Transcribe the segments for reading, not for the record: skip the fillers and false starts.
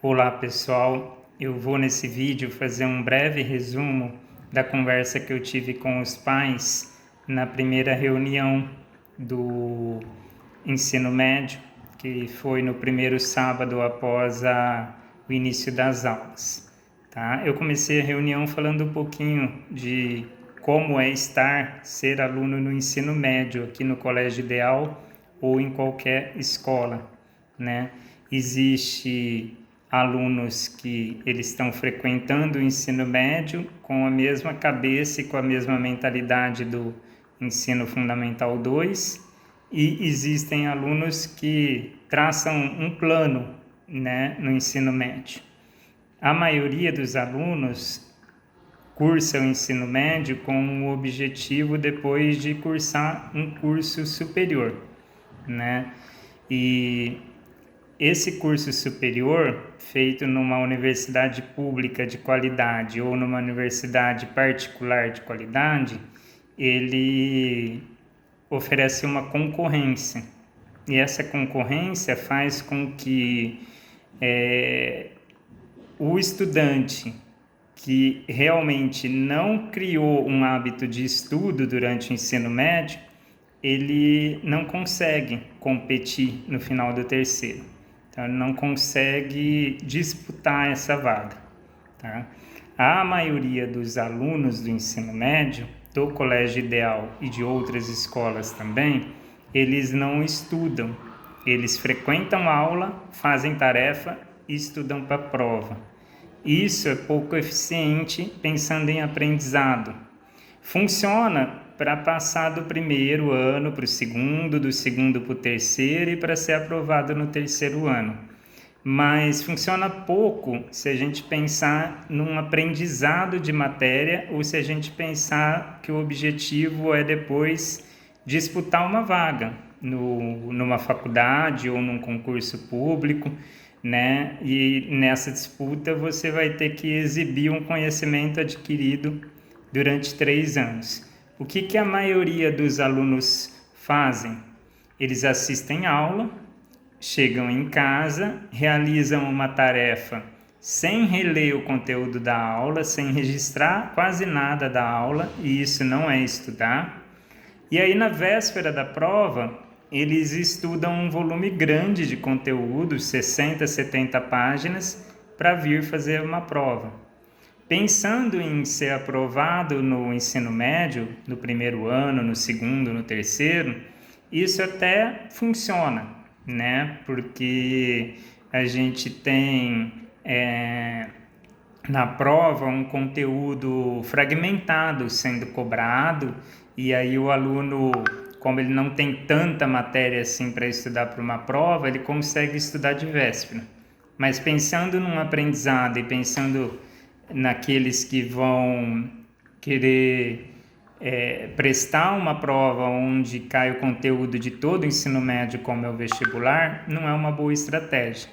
Olá pessoal, eu vou nesse vídeo fazer um breve resumo da conversa que eu tive com os pais na primeira reunião do ensino médio, que foi no primeiro sábado após o início das aulas. Tá? Eu comecei a reunião falando um pouquinho de como é ser aluno no ensino médio aqui no Colégio Ideal ou em qualquer escola, né? Existe alunos que eles estão frequentando o ensino médio com a mesma cabeça e com a mesma mentalidade do ensino fundamental 2, e existem alunos que traçam um plano, né, no ensino médio. A maioria dos alunos cursa o ensino médio com o objetivo depois de cursar um curso superior, né? E esse curso superior, feito numa universidade pública de qualidade ou numa universidade particular de qualidade, ele oferece uma concorrência. E essa concorrência faz com que o estudante que realmente não criou um hábito de estudo durante o ensino médio, ele não consegue competir no final do terceiro. Então, ele não consegue disputar essa vaga. Tá? A maioria dos alunos do ensino médio, do Colégio Ideal e de outras escolas também, eles não estudam. Eles frequentam aula, fazem tarefa e estudam para a prova. Isso é pouco eficiente pensando em aprendizado. Funciona para passar do primeiro ano para o segundo, do segundo para o terceiro e para ser aprovado no terceiro ano. Mas funciona pouco se a gente pensar num aprendizado de matéria ou se a gente pensar que o objetivo é depois disputar uma vaga numa faculdade ou num concurso público, né? E nessa disputa você vai ter que exibir um conhecimento adquirido durante 3 anos. O que a maioria dos alunos fazem? Eles assistem aula, chegam em casa, realizam uma tarefa sem reler o conteúdo da aula, sem registrar quase nada da aula, e isso não é estudar. E aí, na véspera da prova, eles estudam um volume grande de conteúdo, 60, 70 páginas, para vir fazer uma prova. Pensando em ser aprovado no ensino médio, no primeiro ano, no segundo, no terceiro, isso até funciona, né? Porque a gente tem na prova um conteúdo fragmentado sendo cobrado, e aí o aluno, como ele não tem tanta matéria assim para estudar para uma prova, ele consegue estudar de véspera. Mas pensando num aprendizado e pensando naqueles que vão querer prestar uma prova onde cai o conteúdo de todo o ensino médio, como é o vestibular, não é uma boa estratégia,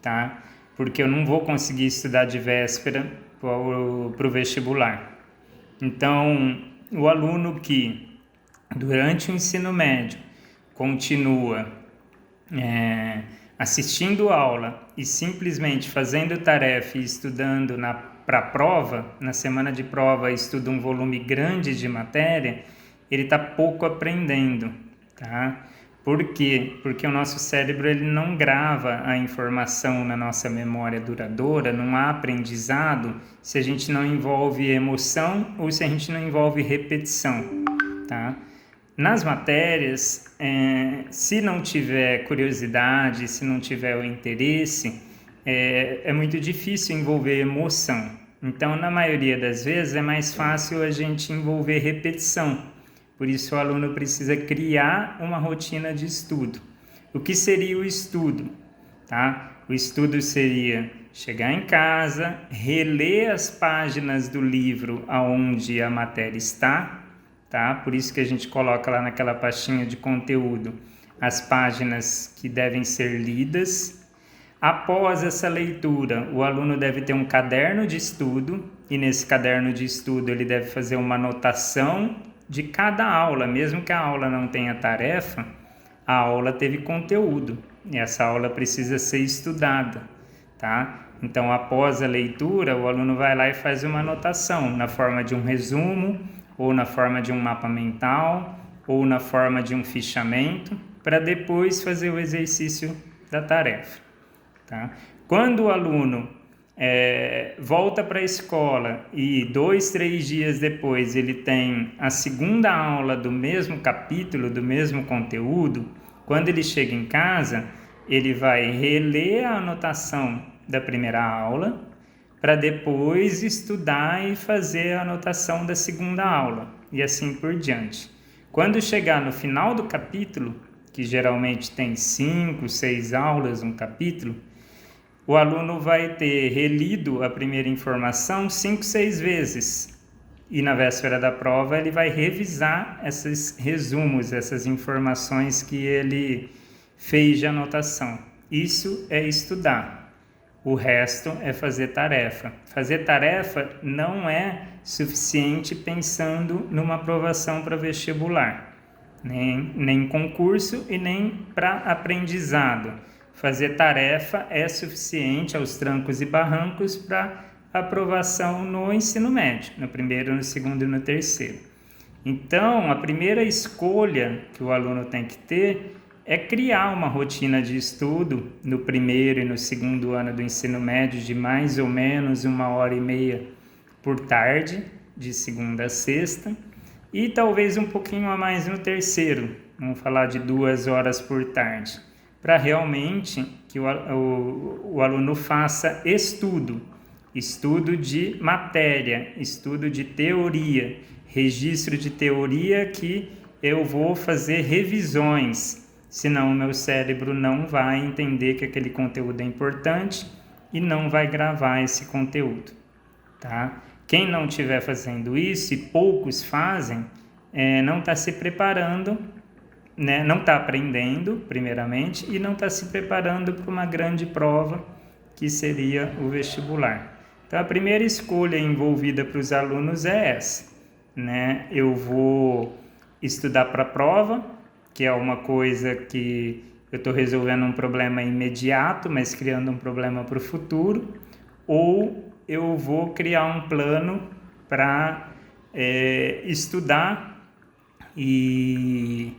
tá? Porque eu não vou conseguir estudar de véspera para o vestibular. Então, o aluno que durante o ensino médio continua assistindo aula e simplesmente fazendo tarefa e estudando para a prova, na semana de prova estuda um volume grande de matéria, ele está pouco aprendendo, tá? Por quê? Porque o nosso cérebro ele não grava a informação na nossa memória duradoura, não há aprendizado se a gente não envolve emoção ou se a gente não envolve repetição, tá? Nas matérias, se não tiver curiosidade, se não tiver o interesse, é muito difícil envolver emoção. Então, na maioria das vezes, é mais fácil a gente envolver repetição. Por isso, o aluno precisa criar uma rotina de estudo. O que seria o estudo? Tá? O estudo seria chegar em casa, reler as páginas do livro onde a matéria está, tá? Por isso que a gente coloca lá naquela pastinha de conteúdo as páginas que devem ser lidas. Após essa leitura, o aluno deve ter um caderno de estudo, e nesse caderno de estudo ele deve fazer uma anotação de cada aula, mesmo que a aula não tenha tarefa, a aula teve conteúdo, e essa aula precisa ser estudada, tá? Então, após a leitura, o aluno vai lá e faz uma anotação na forma de um resumo, ou na forma de um mapa mental, ou na forma de um fichamento, para depois fazer o exercício da tarefa, tá? Quando o aluno volta para a escola e 2, 3 dias depois ele tem a segunda aula do mesmo capítulo, do mesmo conteúdo, quando ele chega em casa, ele vai reler a anotação da primeira aula para depois estudar e fazer a anotação da segunda aula e assim por diante. Quando chegar no final do capítulo, que geralmente tem 5, 6 aulas um capítulo, o aluno vai ter relido a primeira informação 5, 6 vezes. E na véspera da prova ele vai revisar esses resumos, essas informações que ele fez de anotação. Isso é estudar. O resto é fazer tarefa. Fazer tarefa não é suficiente pensando numa aprovação para vestibular, nem concurso e nem para aprendizado. Fazer tarefa é suficiente aos trancos e barrancos para aprovação no ensino médio, no primeiro, no segundo e no terceiro. Então, a primeira escolha que o aluno tem que ter é criar uma rotina de estudo no primeiro e no segundo ano do ensino médio de mais ou menos 1h30 por tarde, de segunda a sexta, e talvez um pouquinho a mais no terceiro, vamos falar de 2 horas por tarde, para realmente que o aluno faça estudo de matéria, estudo de teoria, registro de teoria que eu vou fazer revisões, senão o meu cérebro não vai entender que aquele conteúdo é importante e não vai gravar esse conteúdo, tá? Quem não estiver fazendo isso, e poucos fazem, não está se preparando, né? Não está aprendendo, primeiramente, e não está se preparando para uma grande prova, que seria o vestibular. Então, a primeira escolha envolvida para os alunos é essa, né? Eu vou estudar para a prova, que é uma coisa que eu estou resolvendo um problema imediato, mas criando um problema para o futuro, ou eu vou criar um plano para estudar e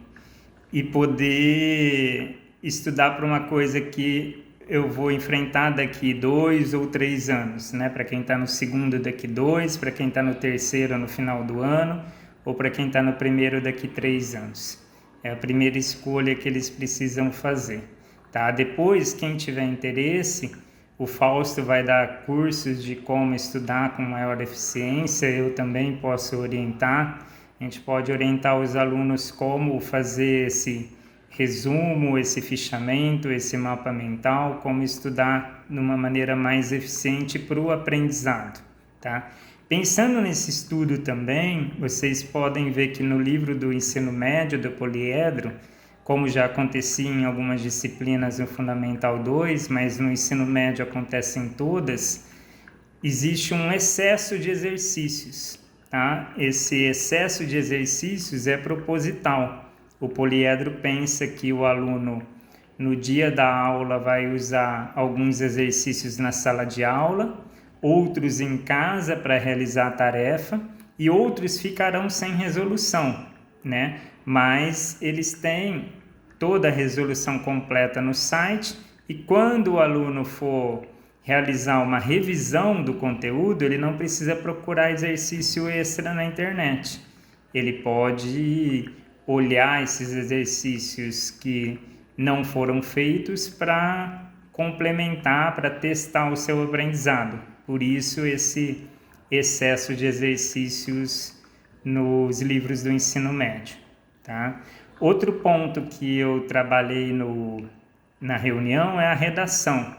poder estudar para uma coisa que eu vou enfrentar daqui 2 ou 3 anos, né? Para quem está no segundo daqui 2, para quem está no terceiro no final do ano, ou para quem está no primeiro daqui 3 anos. É a primeira escolha que eles precisam fazer, tá? Depois, quem tiver interesse, o Fausto vai dar cursos de como estudar com maior eficiência, eu também posso orientar. A gente pode orientar os alunos como fazer esse resumo, esse fichamento, esse mapa mental, como estudar de uma maneira mais eficiente para o aprendizado, tá? Pensando nesse estudo também, vocês podem ver que no livro do ensino médio do Poliedro, como já acontecia em algumas disciplinas no Fundamental 2, mas no ensino médio acontece em todas, existe um excesso de exercícios, tá? Esse excesso de exercícios é proposital. O Poliedro pensa que o aluno, no dia da aula, vai usar alguns exercícios na sala de aula, outros em casa para realizar a tarefa e outros ficarão sem resolução, né? Mas eles têm toda a resolução completa no site e quando o aluno for realizar uma revisão do conteúdo, ele não precisa procurar exercício extra na internet. Ele pode olhar esses exercícios que não foram feitos para complementar, para testar o seu aprendizado. Por isso, esse excesso de exercícios nos livros do ensino médio, tá? Outro ponto que eu trabalhei na reunião é a redação.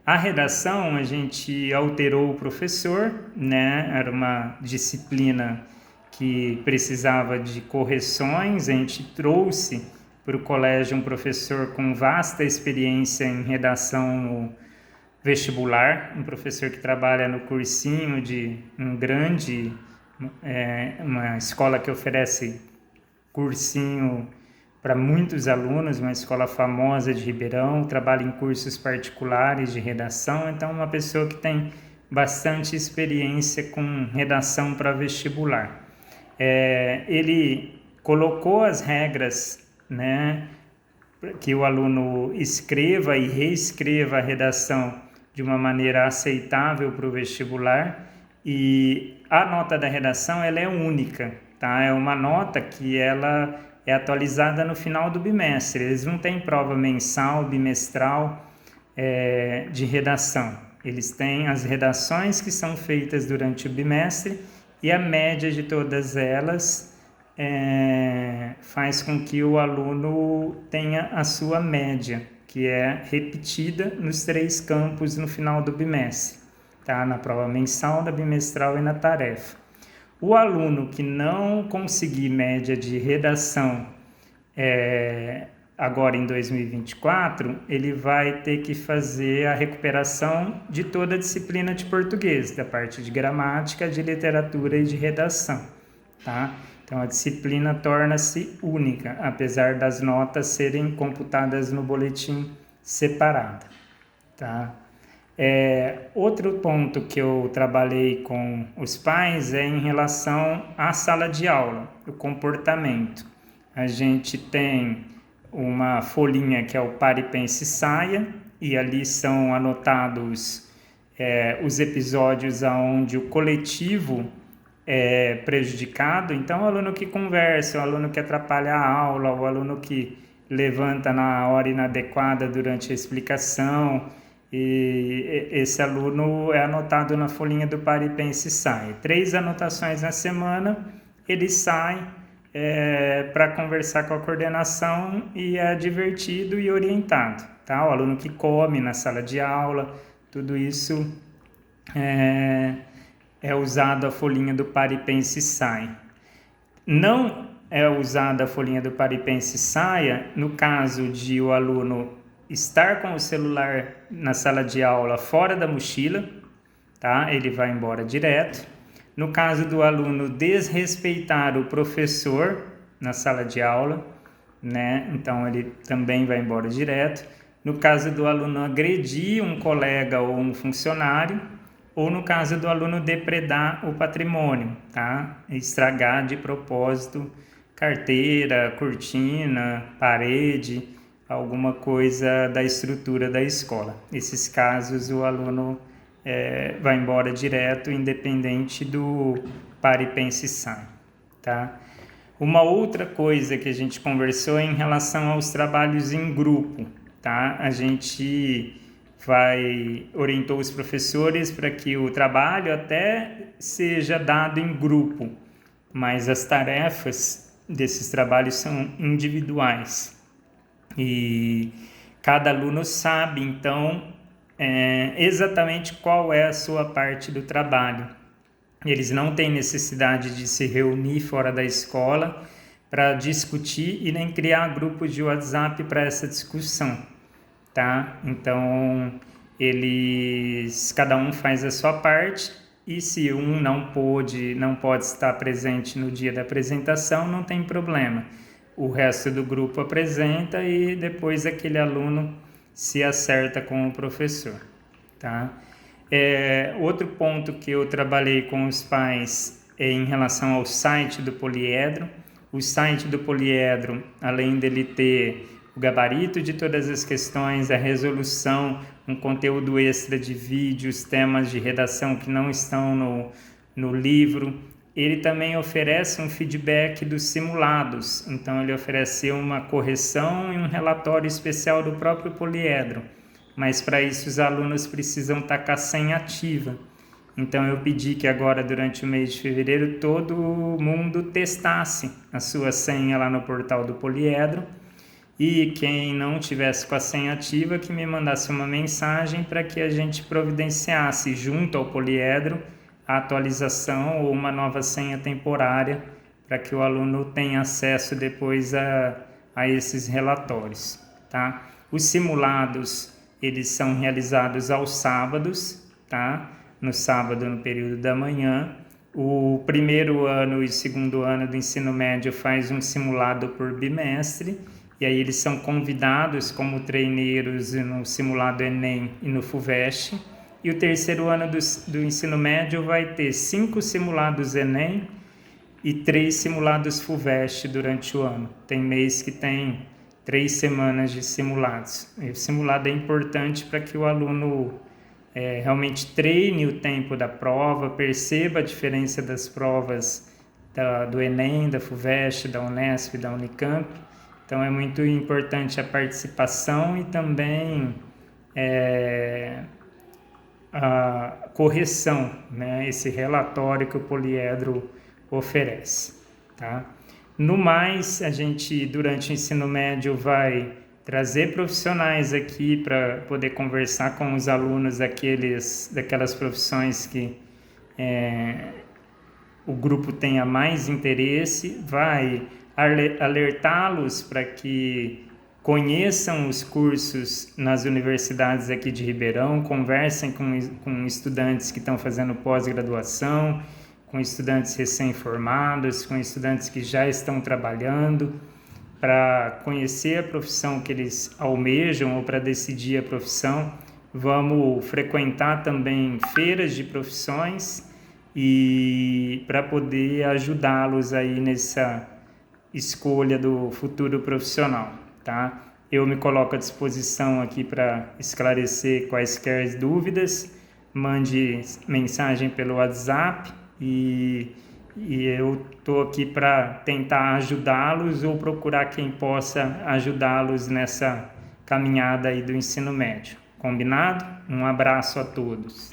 A redação, a gente alterou o professor, né? Era uma disciplina que precisava de correções, a gente trouxe para o colégio um professor com vasta experiência em redação vestibular, um professor que trabalha no cursinho de uma escola que oferece cursinho para muitos alunos, uma escola famosa de Ribeirão, trabalha em cursos particulares de redação, então uma pessoa que tem bastante experiência com redação para vestibular. Ele colocou as regras, né, que o aluno escreva e reescreva a redação de uma maneira aceitável para o vestibular, e a nota da redação ela é única, tá? É uma nota que ela é atualizada no final do bimestre. Eles não têm prova mensal, bimestral de redação. Eles têm as redações que são feitas durante o bimestre e a média de todas elas faz com que o aluno tenha a sua média, que é repetida nos 3 campos no final do bimestre, tá? Na prova mensal, na bimestral e na tarefa. O aluno que não conseguir média de redação agora em 2024, ele vai ter que fazer a recuperação de toda a disciplina de português, da parte de gramática, de literatura e de redação, tá? Então, a disciplina torna-se única, apesar das notas serem computadas no boletim separado, tá? Outro ponto que eu trabalhei com os pais é em relação à sala de aula, o comportamento. A gente tem uma folhinha que é o Pare, Pense, Saia, e ali são anotados os episódios onde o coletivo é prejudicado. Então, o aluno que conversa, o aluno que atrapalha a aula, o aluno que levanta na hora inadequada durante a explicação, e esse aluno é anotado na folhinha do Pare, Pense, Sai. 3 anotações na semana, ele sai para conversar com a coordenação e é divertido e orientado, tá? O aluno que come na sala de aula, tudo isso é usado a folhinha do Pare, Pense, Sai. Não é usada a folhinha do Pare, Pense, Saia no caso de o aluno estar com o celular na sala de aula fora da mochila, tá? Ele vai embora direto. No caso do aluno desrespeitar o professor na sala de aula, né? Então ele também vai embora direto. No caso do aluno agredir um colega ou um funcionário, ou no caso do aluno depredar o patrimônio, tá? Estragar de propósito carteira, cortina, parede, alguma coisa da estrutura da escola. Esses casos o aluno vai embora direto, independente do Pare, Pense, Sai, tá? Uma outra coisa que a gente conversou é em relação aos trabalhos em grupo, tá? A gente orientou os professores para que o trabalho até seja dado em grupo, mas as tarefas desses trabalhos são individuais e cada aluno sabe, então, exatamente qual é a sua parte do trabalho. Eles não têm necessidade de se reunir fora da escola para discutir e nem criar grupos de WhatsApp para essa discussão, tá? Então, cada um faz a sua parte, e se um não pode estar presente no dia da apresentação, não tem problema. O resto do grupo apresenta e depois aquele aluno se acerta com o professor, tá? Outro ponto que eu trabalhei com os pais é em relação ao site do poliedro. O site do poliedro, além dele ter o gabarito de todas as questões, a resolução, um conteúdo extra de vídeos, temas de redação que não estão no livro, ele também oferece um feedback dos simulados. Então, ele oferece uma correção e um relatório especial do próprio poliedro. Mas, para isso, os alunos precisam estar com a senha ativa. Então, eu pedi que agora, durante o mês de fevereiro, todo mundo testasse a sua senha lá no portal do poliedro. E quem não tivesse com a senha ativa, que me mandasse uma mensagem para que a gente providenciasse junto ao poliedro a atualização ou uma nova senha temporária para que o aluno tenha acesso depois a esses relatórios, tá? Os simulados, eles são realizados aos sábados, tá? No sábado, no período da manhã, O primeiro ano e o segundo ano do ensino médio faz um simulado por bimestre, e aí eles são convidados como treineiros no simulado Enem e no FUVEST. E o terceiro ano do ensino médio vai ter 5 simulados Enem e 3 simulados FUVEST durante o ano. Tem mês que tem 3 semanas de simulados. E o simulado é importante para que o aluno realmente treine o tempo da prova, perceba a diferença das provas do Enem, da FUVEST, da Unesp, da Unicamp. Então é muito importante a participação e também a correção, né? Esse relatório que o poliedro oferece, tá? No mais, a gente durante o ensino médio vai trazer profissionais aqui para poder conversar com os alunos daquelas profissões que o grupo tenha mais interesse, vai alertá-los para que conheçam os cursos nas universidades aqui de Ribeirão, conversem com estudantes que estão fazendo pós-graduação, com estudantes recém-formados, com estudantes que já estão trabalhando, para conhecer a profissão que eles almejam ou para decidir a profissão. Vamos frequentar também feiras de profissões e para poder ajudá-los aí nessa escolha do futuro profissional, tá? Eu me coloco à disposição aqui para esclarecer quaisquer dúvidas. Mande mensagem pelo WhatsApp e eu estou aqui para tentar ajudá-los ou procurar quem possa ajudá-los nessa caminhada aí do ensino médio. Combinado? Um abraço a todos.